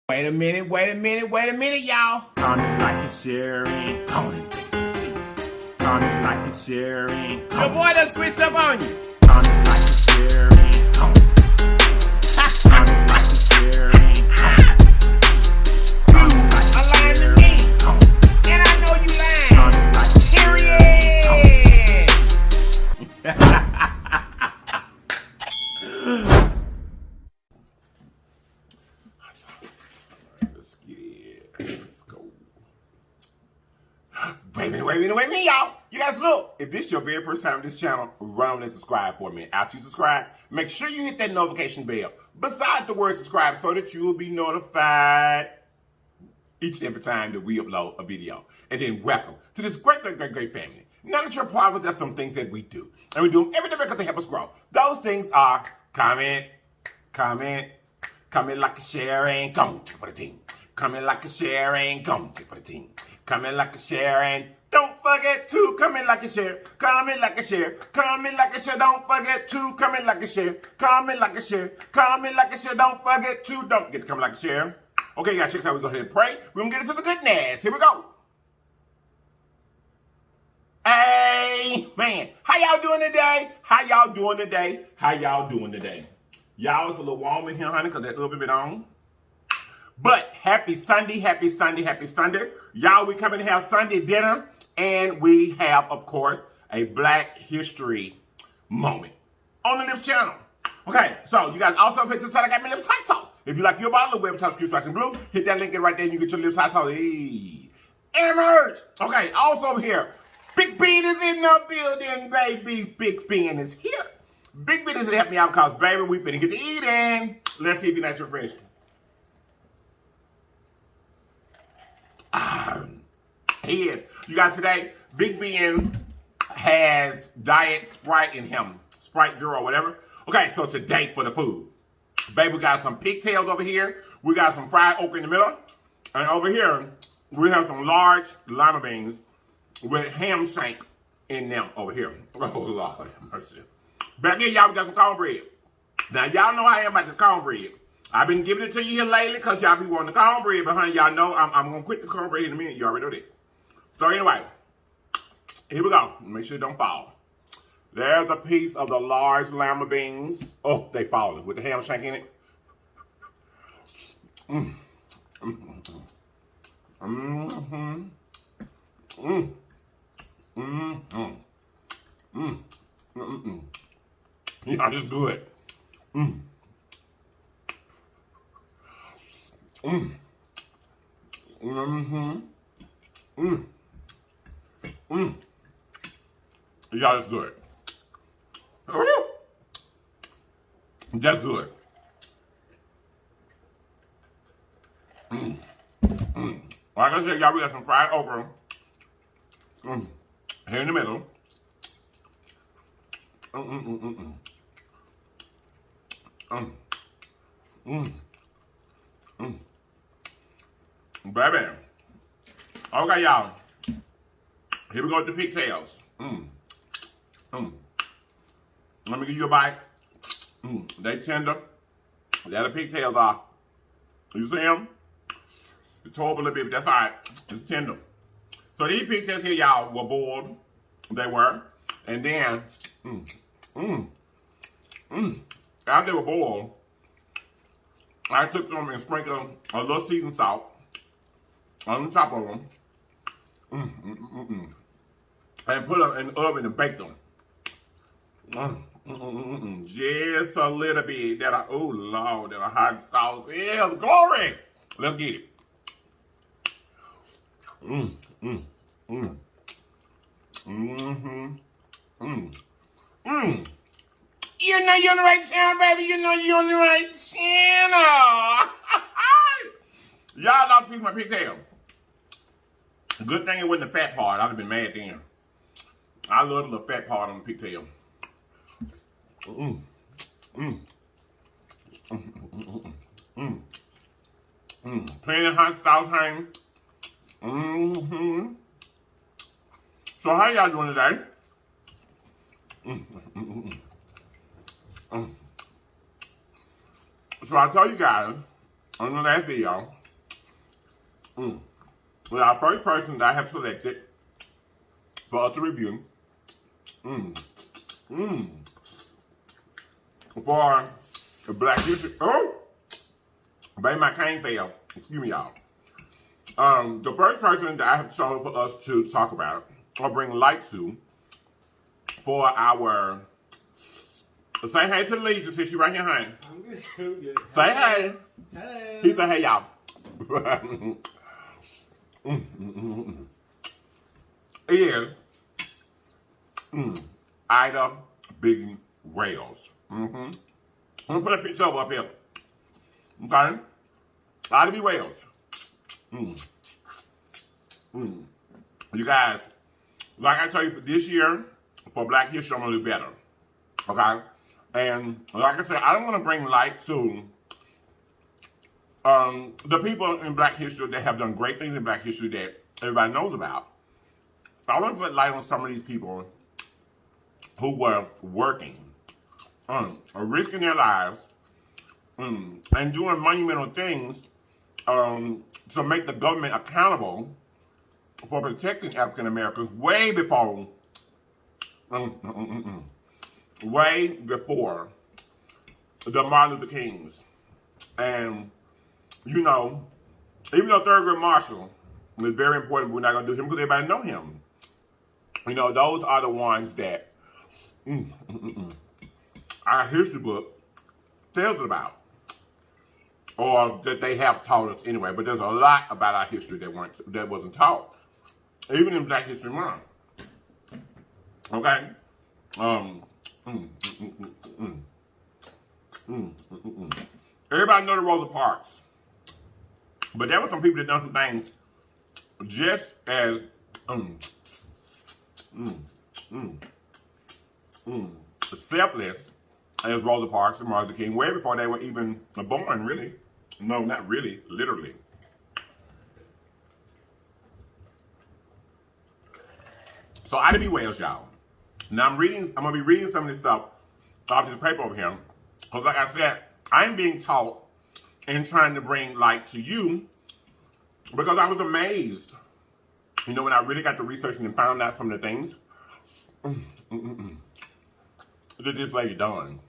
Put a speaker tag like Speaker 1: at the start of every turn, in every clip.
Speaker 1: Wait a minute, y'all.
Speaker 2: Comment, like, and share, and comment. Comment, like, and share, and
Speaker 1: Your
Speaker 2: comment.
Speaker 1: boy done switched up on you.
Speaker 2: Comment, like, and share, and comment. Comment, like, and share, and comment. Comment, like,
Speaker 1: A
Speaker 2: and
Speaker 1: lying to
Speaker 2: share,
Speaker 1: me.
Speaker 2: and comment.
Speaker 1: And I know you lying.
Speaker 2: Comment, like, and share, and comment.
Speaker 1: Period.
Speaker 2: Let's get it. Let's go. Wait a minute, y'all. You guys look. If this is your very first time on this channel, run over and subscribe for me. After you subscribe, make sure you hit that notification bell beside the word subscribe so that you will be notified each and every time that we upload a video. And then welcome to this great family. Now that you're part of it, there's some things that we do. And we do them every day because they help us grow. Those things are comment, like a share, and comment for the team. Comment, like a share, and comment for the team. Comment, like a share, and don't forget to comment, like a share. Comment, like a share. Comment, like a share. Don't forget to comment, like a share. Comment, like a share. Comment, like a share. Don't forget to. Don't forget to comment, like a share. Okay, y'all, check this out. We go ahead and pray. We're going to get into the goodness. Here we go. Amen. How y'all doing today? How y'all doing today? How y'all doing today? Y'all, it's a little warm in here, honey, because that oven been on. But happy Sunday, happy Sunday, happy Sunday. Y'all, we coming to have Sunday dinner. And we have, of course, a Black History moment on the LIPS channel. Okay, so you guys also hit the side. I got my LIPS hot sauce. If you like your bottle of web top screw in blue, hit that link in right there and you get your LIPS hot sauce. Hey. And merch. Okay, also over here, Big Ben is in the building, baby. Big Ben is here. Big Ben is to help me out because, baby, we finna get to eating. Let's see if you're not refreshed. He is. You guys, today, Big Ben has Diet Sprite in him. Sprite Zero or whatever. Okay, so today for the food. Baby, we got some pigtails over here. We got some fried okra in the middle. And over here, we have some large lima beans with ham shank in them over here. Oh, Lord have mercy. Back here, y'all, we got some cornbread. Now, y'all know how I am about this cornbread. I've been giving it to you here lately because y'all be wanting the cornbread, but honey, y'all know I'm going to quit the cornbread in a minute. You already know that. So anyway, here we go. Make sure it don't fall. There's a piece of the large lima beans. Oh, they falling with the ham shank in it. Yeah, this is good. Yeah, that's good. That's good. Like I said, y'all, we got some fried okra here in the middle. Baby. Okay, y'all. Here we go with the pigtails. Let me give you a bite. They tender. There the pigtails are. You see them? It's tore up a little bit, but that's all right. It's tender. So these pigtails here, y'all, were boiled. They were. And then, after they were boiled, I took them and sprinkled a little seasoned salt on the top of them. And put them in the oven and bake them. Just a little bit. Oh Lord, that a hot sauce is glory. Let's get it. You know you're on the right channel, baby. You know you're on the right channel. Y'all lost a piece of my pigtail. Good thing it wasn't the fat part. I'd have been mad then. I love the little fat part on the pigtail. Plenty of hot sauce, honey. So how y'all doing today? So I tell you guys on the last video, with our first person that I have selected for us to review, for the Black History. Oh, baby, my cane fell. Excuse me, y'all. The first person that I have chosen for us to talk about or bring light to for our. Say hey to Lisa, since she right here, honey. Say hey.
Speaker 3: Hello.
Speaker 2: He said hey, y'all. Is Ida Big Wales. I'm gonna put a picture up here. Okay? Ida B. Wales. You guys, like I tell you, for this year, for Black History, I'm gonna do better. Okay? And like I said, I don't want to bring light to the people in Black History that have done great things in Black History that everybody knows about. I want to put light on some of these people who were working, risking their lives, and doing monumental things to make the government accountable for protecting African Americans way before the Martin Luther Kings. And, you know, even though Thurgood Marshall is very important, we're not going to do him because everybody know him. You know, those are the ones that our history book tells us about. Or that they have taught us anyway. But there's a lot about our history that wasn't taught. Even in Black History Month. Okay? Everybody know the Rosa Parks. But there were some people that done some things just as selfless as Rosa Parks and Martin Luther King, way before they were even born, really. No, not really, literally. So Ida B. Wales, y'all. Now I'm gonna be reading some of this stuff off this paper over here. Because like I said, I'm being taught and trying to bring light to you because I was amazed. You know, when I really got to researching and found out some of the things that this lady done.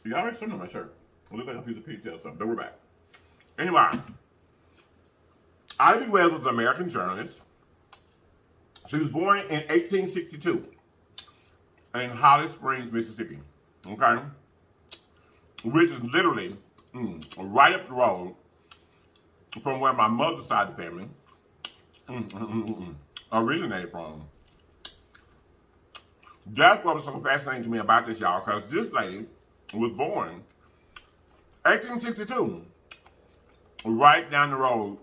Speaker 2: Y'all already seen on my shirt. It looks like a piece of pigtail or something. Don't worry about it. Anyway, Ida B. Wales was an American journalist. She was born in 1862 in Holly Springs, Mississippi. Okay? Which is literally right up the road from where my mother's side of the family originated from. That's what was so fascinating to me about this, y'all, because this lady was born 1862, right down the road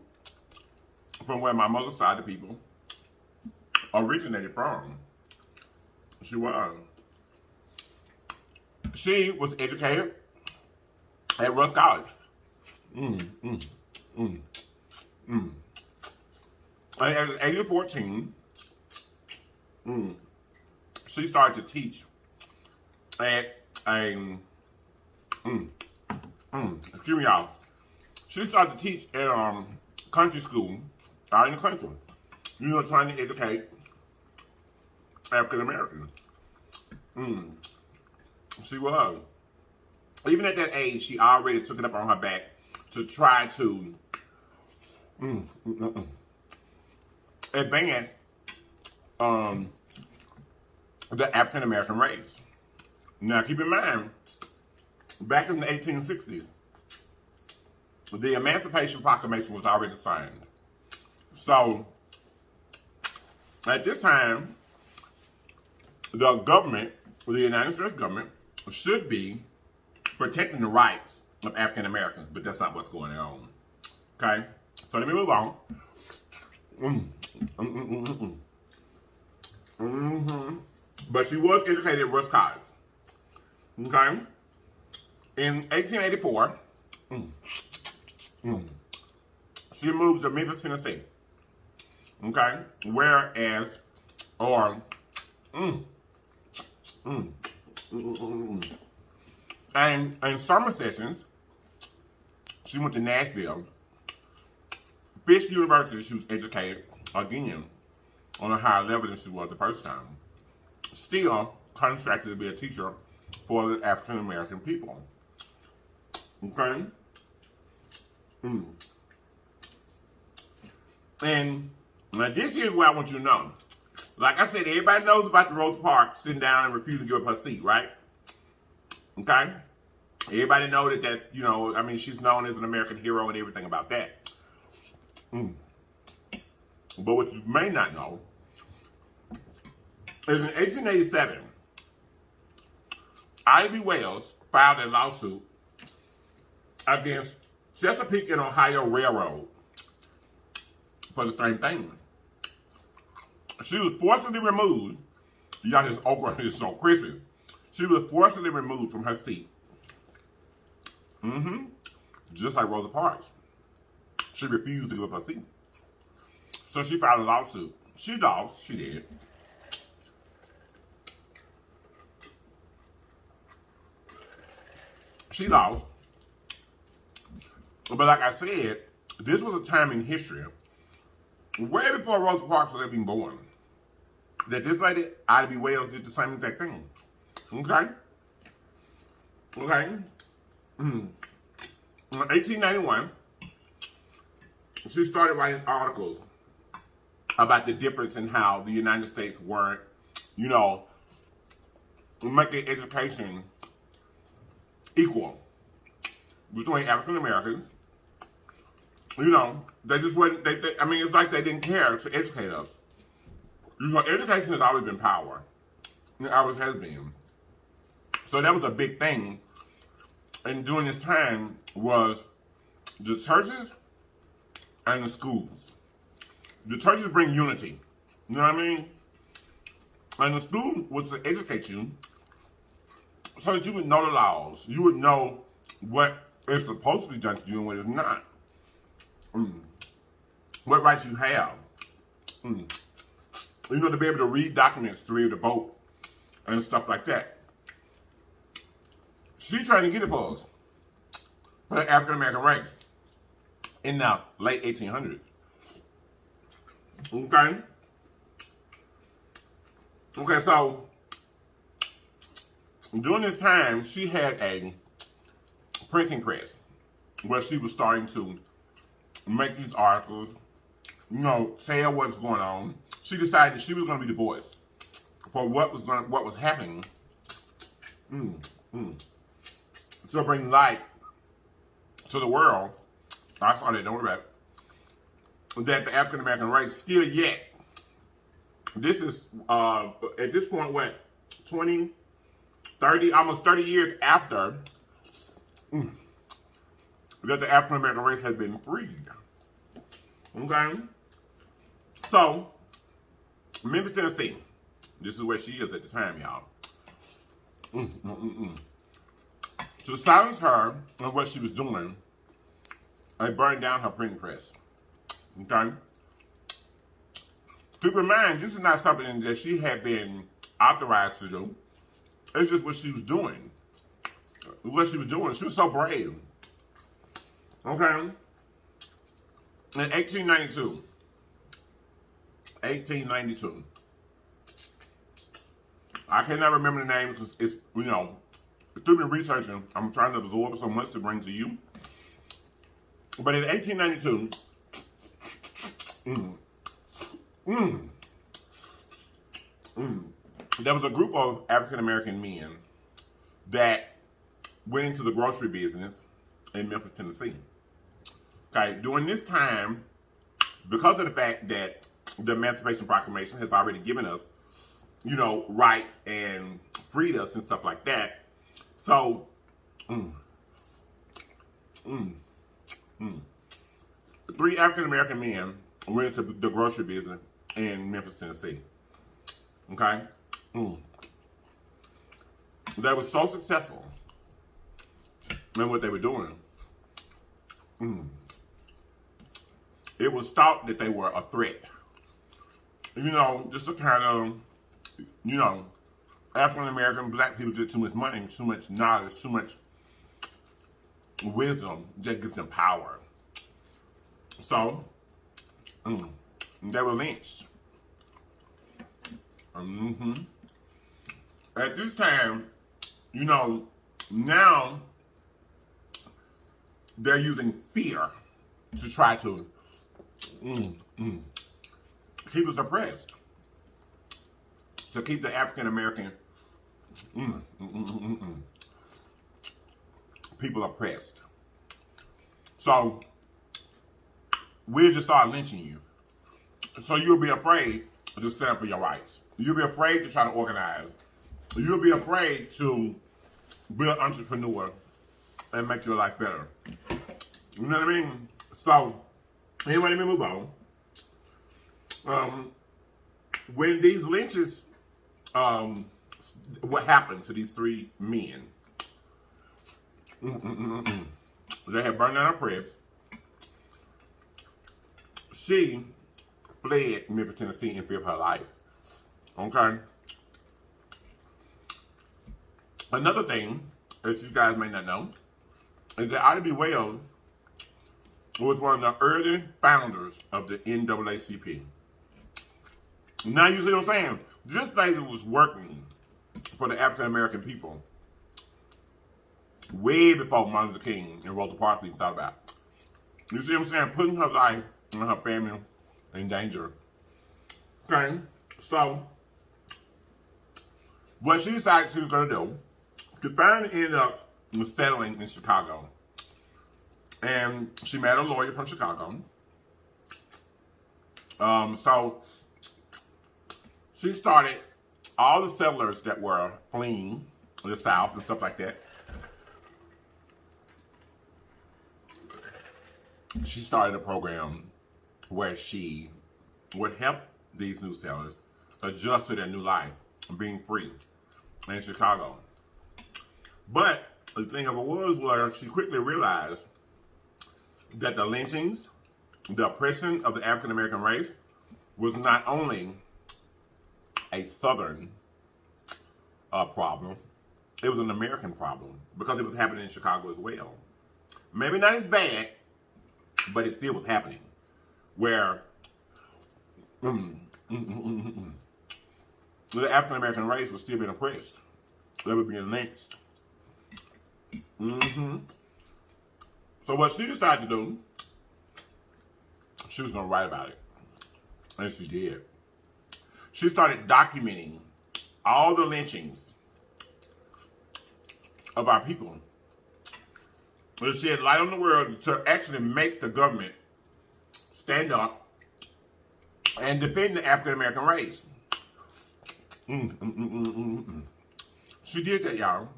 Speaker 2: from where my mother's side of people originated from. She was educated at Russ College. And at the age of 14, she started to teach at a, excuse me, y'all. She started to teach at country school out in the country. You know, trying to educate African Americans. She was. Even at that age, she already took it up on her back to try to advance the African American race. Now, keep in mind, back in the 1860s, the Emancipation Proclamation was already signed. So, at this time, the government, the United States government, should be protecting the rights of African Americans, but that's not what's going on. Okay? So let me move on. But she was educated at Russ College. Okay? In 1884, she moved to Memphis, Tennessee. Okay? Whereas, or, and in summer sessions, She went to Nashville. Fisk University, she was educated again on a higher level than she was the first time. Still contracted to be a teacher for the African American people. Okay? And now this is what I want you to know. Like I said, everybody knows about the Rosa Parks sitting down and refusing to give up her seat, right? Okay? Everybody know that that's, you know, I mean, she's known as an American hero and everything about that. But what you may not know is in 1887, W.L.S filed a lawsuit against Chesapeake and Ohio Railroad for the same thing. She was forcibly removed. You got this okra, it's so crispy. She was forcibly removed from her seat. Just like Rosa Parks. She refused to give up her seat. So she filed a lawsuit. She lost. She did. She lost. But like I said, this was a time in history, way before Rosa Parks was even born, that this lady, W.L.S, did the same exact thing. Okay? Okay? In 1891, she started writing articles about the difference in how the United States weren't, you know, making education equal between African Americans. You know, they just wasn't, I mean, it's like they didn't care to educate us. You know, education has always been power. It always has been. So that was a big thing. And during this time was the churches and the schools. The churches bring unity. You know what I mean? And the school was to educate you so that you would know the laws. You would know what is supposed to be done to you and what is not. What rights you have. You know, to be able to read documents, to be able to vote, and stuff like that. She's trying to get it for us, for the African American race, in the late 1800s. Okay? Okay, so, during this time, she had a printing press where she was starting to make these articles, you know, tell what's going on. She decided she was going to be the voice for what was happening. To bring light to the world. I saw that, don't worry about it. That the African American race still yet. This is at this point what, 20, 30, almost 30 years after that the African American race has been freed. Okay? So, Memphis, Tennessee. This is where she is at the time, y'all. To silence her on what she was doing, they burned down her printing press. Okay? Keep in mind, this is not something that she had been authorized to do. It's just what she was doing. What she was doing. She was so brave. Okay? In 1892. I cannot remember the name because it's, you know, through the researching, I'm trying to absorb so much to bring to you. But in 1892, there was a group of African American men that went into the grocery business in Memphis, Tennessee. Okay, during this time, because of the fact that the Emancipation Proclamation has already given us, you know, rights and freed us and stuff like that. So, 3 African American men went into the grocery business in Memphis, Tennessee. Okay? They were so successful in what they were doing. It was thought that they were a threat. You know, just to kind of, you know, African American, black people get too much money, too much knowledge, too much wisdom that gives them power. So, they were lynched. At this time, you know, now they're using fear to try to keep us oppressed, to keep the African American people oppressed. So we'll just start lynching you. So you'll be afraid to stand up for your rights. You'll be afraid to try to organize. You'll be afraid to be an entrepreneur and make your life better. You know what I mean? So, anyway, let me move on. When these lynches, what happened to these three men? They had burned down her press. She fled Memphis, Tennessee in fear of her life. Okay? Another thing that you guys may not know is that Ida B. Wells was one of the early founders of the NAACP. Now you see what I'm saying? This lady was working for the African American people way before Martin Luther King and Rosa Parks even thought about it. You see what I'm saying? Putting her life and her family in danger. Okay, so what she decided she was going to do, she finally ended up settling in Chicago. And she met a lawyer from Chicago. So she started all the settlers that were fleeing the South and stuff like that. She started a program where she would help these new settlers adjust to their new life, being free in Chicago. But the thing of it was she quickly realized that the lynchings, the oppression of the African American race was not only a Southern problem, it was an American problem because it was happening in Chicago as well. Maybe not as bad, but it still was happening. Where the African American race was still being oppressed. They were being lynched. So what she decided to do, she was going to write about it. And she did. She started documenting all the lynchings of our people. It shed light on the world to actually make the government stand up and defend the African American race. She did that, y'all.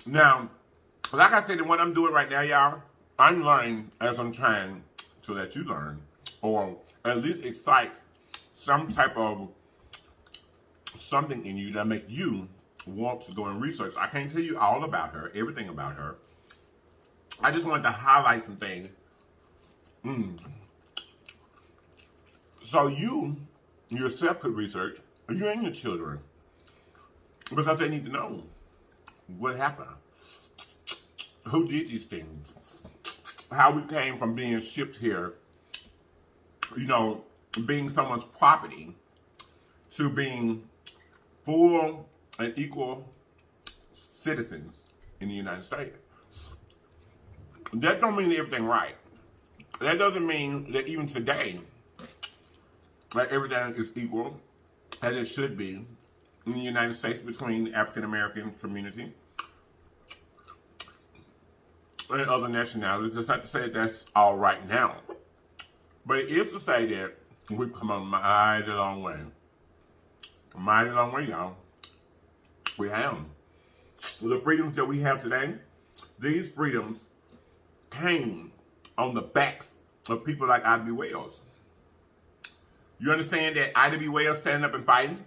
Speaker 2: Now, like I said, what I'm doing right now, y'all, I'm learning as I'm trying to let you learn, or at least excite some type of something in you that makes you want to go and research. I can't tell you all about her, everything about her. I just wanted to highlight some things. So you yourself could research, you and your children, because they need to know what happened. Who did these things? How we came from being shipped here, you know, being someone's property, to being full and equal citizens in the United States. That don't mean everything right. That doesn't mean that even today, like, everything is equal as it should be in the United States between the African American community and other nationalities. It's not to say that that's all right now, but it is to say that we've come a mighty long way. A mighty long way, y'all. We have. The freedoms that we have today, these freedoms came on the backs of people like Ida B. Wells. You understand that Ida B. Wells standing up and fighting,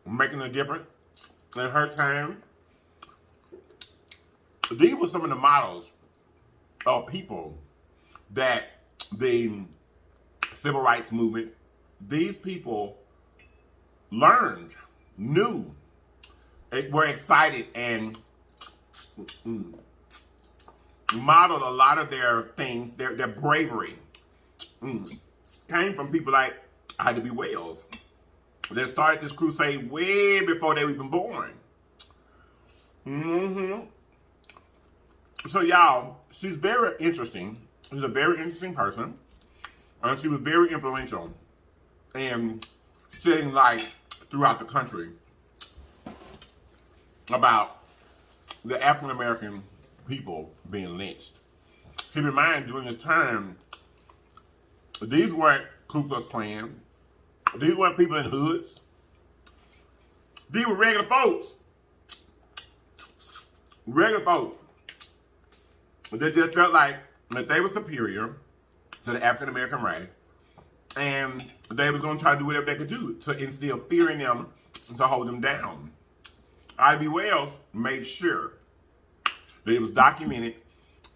Speaker 2: making a difference in her time? These were some of the models of people that the civil rights movement, these people learned, knew, were excited, and modeled a lot of their things, their bravery, came from people like HUBBY that started this crusade way before they were even born. So y'all, she's very interesting. She's a very interesting person. And she was very influential in shedding light throughout the country about the African American people being lynched. Keep in mind, during this time, these weren't Ku Klux Klan. These weren't people in hoods. These were regular folks. Regular folks. They just felt like that they were superior to the African American race, and they was going to try to do whatever they could do to instill fear in them, to hold them down. B.U.L.S made sure that it was documented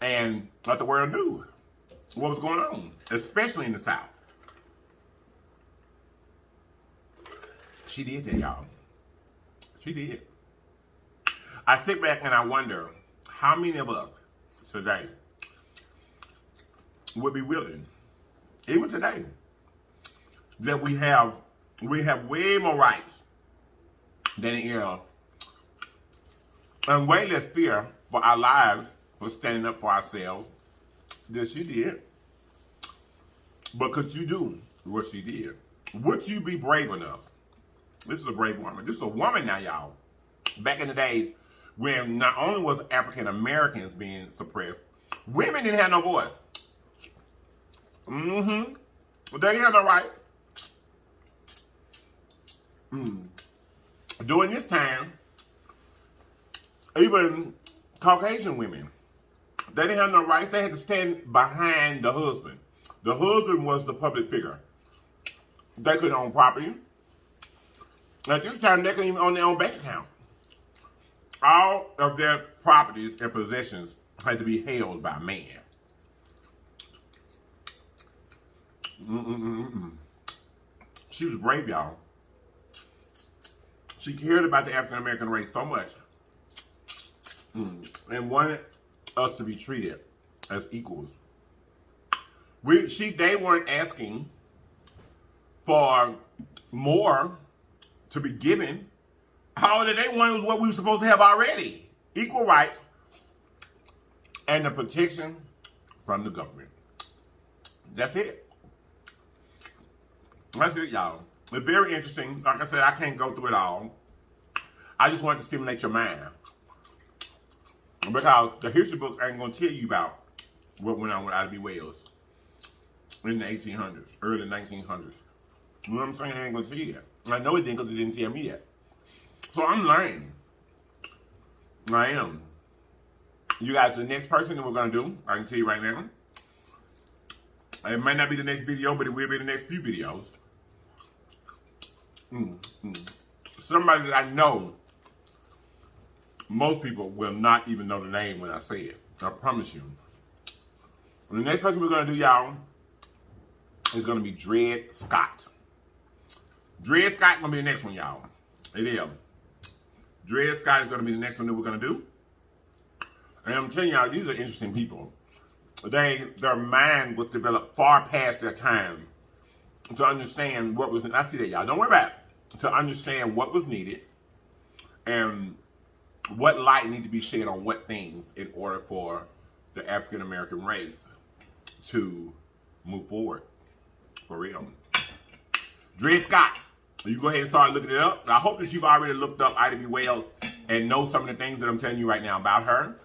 Speaker 2: and let the world knew what was going on, especially in the South. She did that, y'all. She did. I sit back and I wonder how many of us today would be willing, even today, that we have way more rights than in era, and way less fear for our lives, for standing up for ourselves, than she did. But could you do what she did? Would you be brave enough? This is a brave woman. This is a woman now, y'all. Back in the days when not only was African Americans being suppressed, women didn't have no voice. They didn't have no rights. During this time, even Caucasian women, they didn't have no rights. They had to stand behind the husband. The husband was the public figure. They couldn't own property. At this time, they couldn't even own their own bank account. All of their properties and possessions had to be held by a man. She was brave, y'all. She cared about the African American race so much and wanted us to be treated as equals. They weren't asking for more to be given. All that they wanted was what we were supposed to have already. Equal rights and the protection from the government. That's it. That's it, y'all. It's very interesting. Like I said, I can't go through it all. I just wanted to stimulate your mind. Because the history books ain't going to tell you about what went on with B.U.L.S in the 1800s, early 1900s. You know what I'm saying? I ain't going to tell you that. I know it didn't because it didn't tell me that. So I'm learning. I am. You guys, the next person that we're going to do, I can tell you right now. It might not be the next video, but it will be the next few videos. Somebody that I know, most people will not even know the name when I say it. I promise you. And the next person we're going to do, y'all, is going to be Dred Scott. Dred Scott is going to be the next one, y'all. It is. Dred Scott is going to be the next one that we're going to do. And I'm telling y'all, these are interesting people. Their mind was developed far past their time to understand what was, I see that, y'all. Don't worry about it. To understand what was needed and what light needed to be shed on what things in order for the African American race to move forward. For real. Dred Scott. You go ahead and start looking it up. I hope that you've already looked up B.U.L.S and know some of the things that I'm telling you right now about her.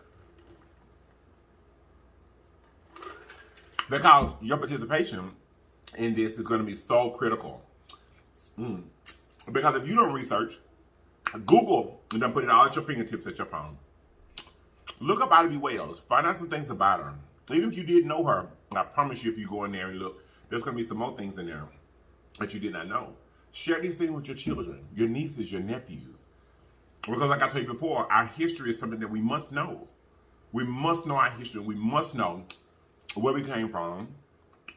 Speaker 2: Because your participation in this is going to be so critical. Because if you don't research, Google and then put it all at your fingertips at your phone. Look up B.U.L.S. Find out some things about her. Even if you did know her, I promise you if you go in there and look, there's going to be some more things in there that you did not know. Share these things with your children, your nieces, your nephews. Because like I told you before, our history is something that we must know. We must know our history. We must know where we came from,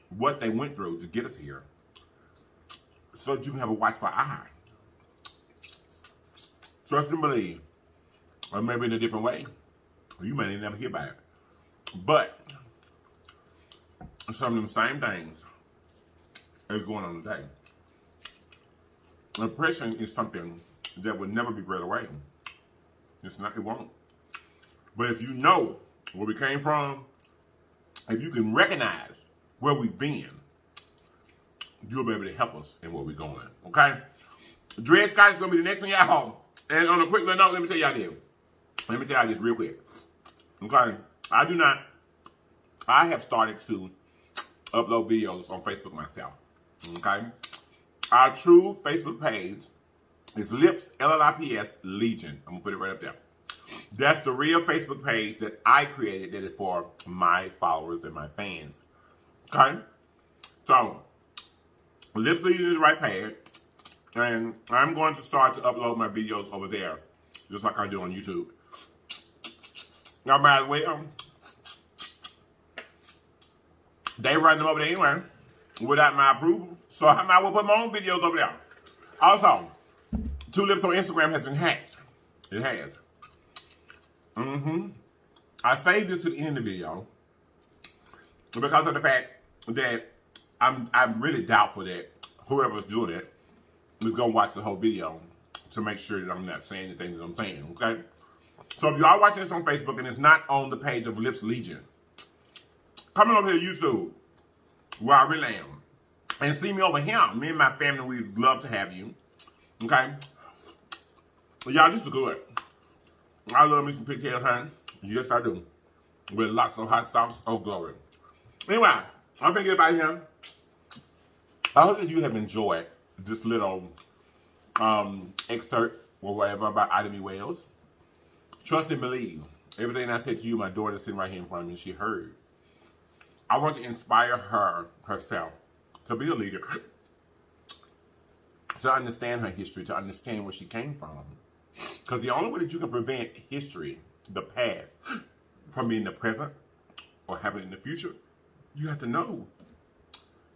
Speaker 2: what they went through to get us here, so that you can have a watchful eye. Trust and believe. Or maybe in a different way. You may never hear about it. But some of them same things is going on today. Oppression is something that will never be bred away. It's not, it won't. But if you know where we came from, if you can recognize where we've been, you'll be able to help us in where we're going. Okay? Dred Scott is going to be the next one, y'all. And on a quick little note, let me tell y'all this. Let me tell y'all this real quick. Okay? I have started to upload videos on Facebook myself. Okay? Our true Facebook page is LIPS, LLIPS, Legion. I'm going to put it right up there. That's the real Facebook page that I created that is for my followers and my fans. Okay? So, LIPS Legion is the right page. And I'm going to start to upload my videos over there. Just like I do on YouTube. Now, by the way, they run them over there anyway without my approval. So I might well put my own videos over there. Also, Two Lips on Instagram has been hacked. It has. I saved this to the end of the video because of the fact that I'm really doubtful that whoever's doing it is going to watch the whole video to make sure that I'm not saying the things that I'm saying, okay? So if you are watching this on Facebook and it's not on the page of LIPS Legion, come on over here to YouTube, where I really am, and see me over here. Me and my family, we'd love to have you, okay? Y'all, this is good. I love me some pigtail, honey. Yes, I do. With lots of hot sauce. Oh, glory. Anyway, I'm going to get about here. I hope that you have enjoyed this little excerpt or whatever about Ida B. Wells. Trust and believe. Everything I said to you, my daughter sitting right here in front of me, she heard. I want to inspire her herself to be a leader, to understand her history, to understand where she came from. Because the only way that you can prevent history, the past, from being the present or happening in the future, you have to know.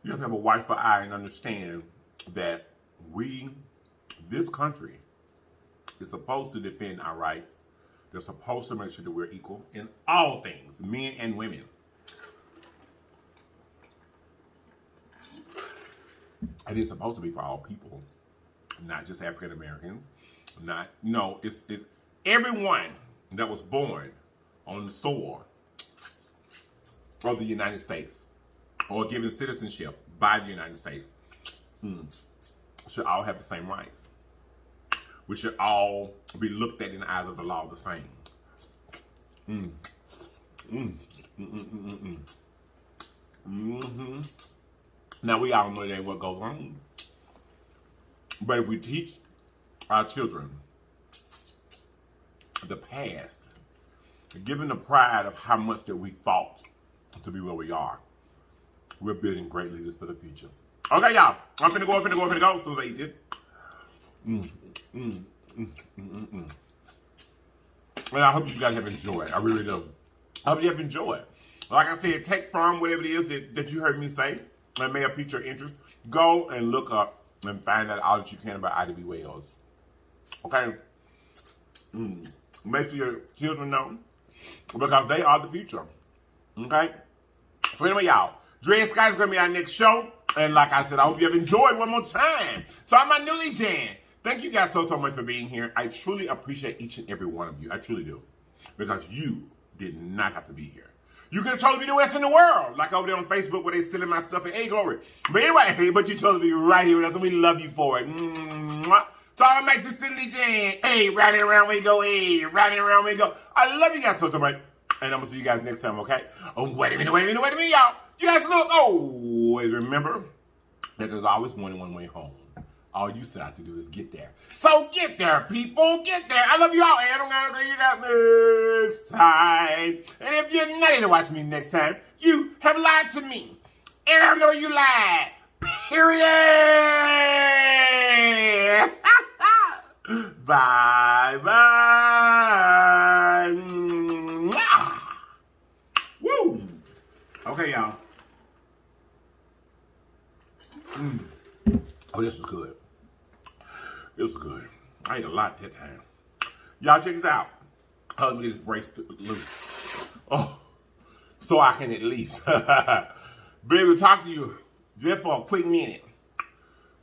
Speaker 2: You have to have a watchful eye and understand that this country, is supposed to defend our rights. They're supposed to make sure that we're equal in all things, men and women. And it's supposed to be for all people, not just African Americans. Not, it's everyone that was born on the soil of the United States or given citizenship by the United States should all have the same rights. We should all be looked at in the eyes of the law the same. Now, we all know that ain't what goes on. But if we teach our children the past, given the pride of how much that we fought to be where we are, we're building great leaders for the future. Okay, y'all. I'm finna go. So they did. And I hope you guys have enjoyed. I really do. I hope you have enjoyed. Like I said, take from whatever it is that you heard me say that may have piqued your interest. Go and look up and find out all that you can about Ida B. Wells. Okay? Make sure your children know, because they are the future. Okay? So anyway, y'all, Dred Scott is going to be our next show. And like I said, I hope you have enjoyed one more time. So I'm my newly Jan. Thank you guys so much for being here. I truly appreciate each and every one of you. I truly do. Because you did not have to be here. You could have told me the West in the world, like over there on Facebook where they stealing my stuff and hey, glory. But anyway, but you chose to be right here with us, and we love you for it. So I'm Max Stanley Jan. Hey, round and around we go. Hey, round and around we go. I love you guys so much. And I'm going to see you guys next time, okay? Oh, wait a minute, y'all. You guys look, always remember that there's always more than one way home. All you still have to do is get there. So get there, people. Get there. I love you all. And I'm going to see you guys next time. And if you're not going to watch me next time, you have lied to me. And I know you lied. Period. Bye-bye. Woo. Okay, y'all. Oh, this was good. This was good. I ate a lot that time. Y'all check this out. Let me get this brace loose. Oh, so I can at least be able to talk to you just for a quick minute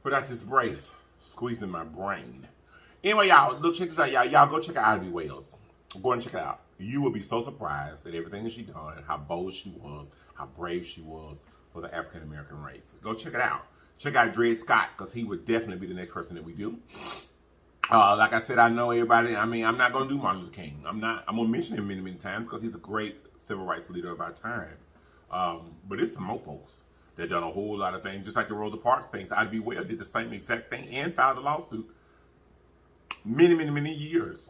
Speaker 2: without this brace squeezing my brain. Anyway, y'all, look, check this out, y'all. Y'all go check out Ivy Wells. Go and check it out. You will be so surprised at everything that she done, how bold she was, how brave she was for the African American race. Go check it out. Check out Dred Scott, because he would definitely be the next person that we do. Like I said, I know everybody. I mean, I'm not going to do Martin Luther King. I'm going to mention him many, many times because he's a great civil rights leader of our time. But it's some more folks that done a whole lot of things, just like the Rosa Parks things. Ivy Wells did the same exact thing and filed a lawsuit many, many, many years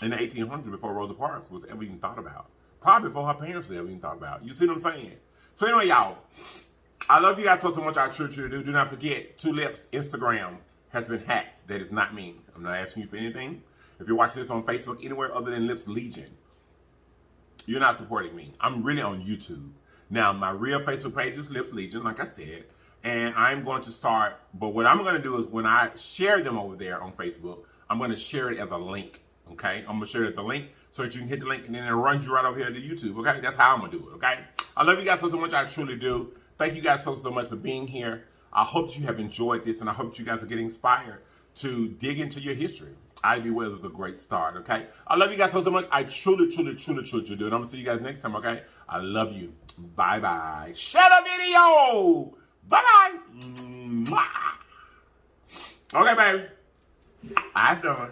Speaker 2: in the 1800s before Rosa Parks was ever even thought about. Probably before her parents were ever even thought about. You see what I'm saying? So anyway, y'all, I love you guys so much. I truly do. Do not forget, 2 Lips Instagram has been hacked. That is not me. I'm not asking you for anything. If you're watching this on Facebook, anywhere other than Lips Legion, you're not supporting me. I'm really on YouTube. Now, my real Facebook page is Lips Legion, like I said, and I'm going to start, but what I'm going to do is when I share them over there on Facebook, I'm going to share it as a link, okay? I'm going to share it as a link so that you can hit the link and then it runs you right over here to YouTube, okay? That's how I'm going to do it, okay? I love you guys so much. I truly do. Thank you guys so much for being here. I hope that you have enjoyed this, and I hope that you guys are getting inspired to dig into your history. Ivy Wells is a great start, okay? I love you guys so much. I truly do. And I'm going to see you guys next time, okay? I love you. Bye-bye. Share the video. Bye-bye. Okay, baby. Eyes done.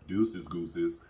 Speaker 2: Deuces, gooses.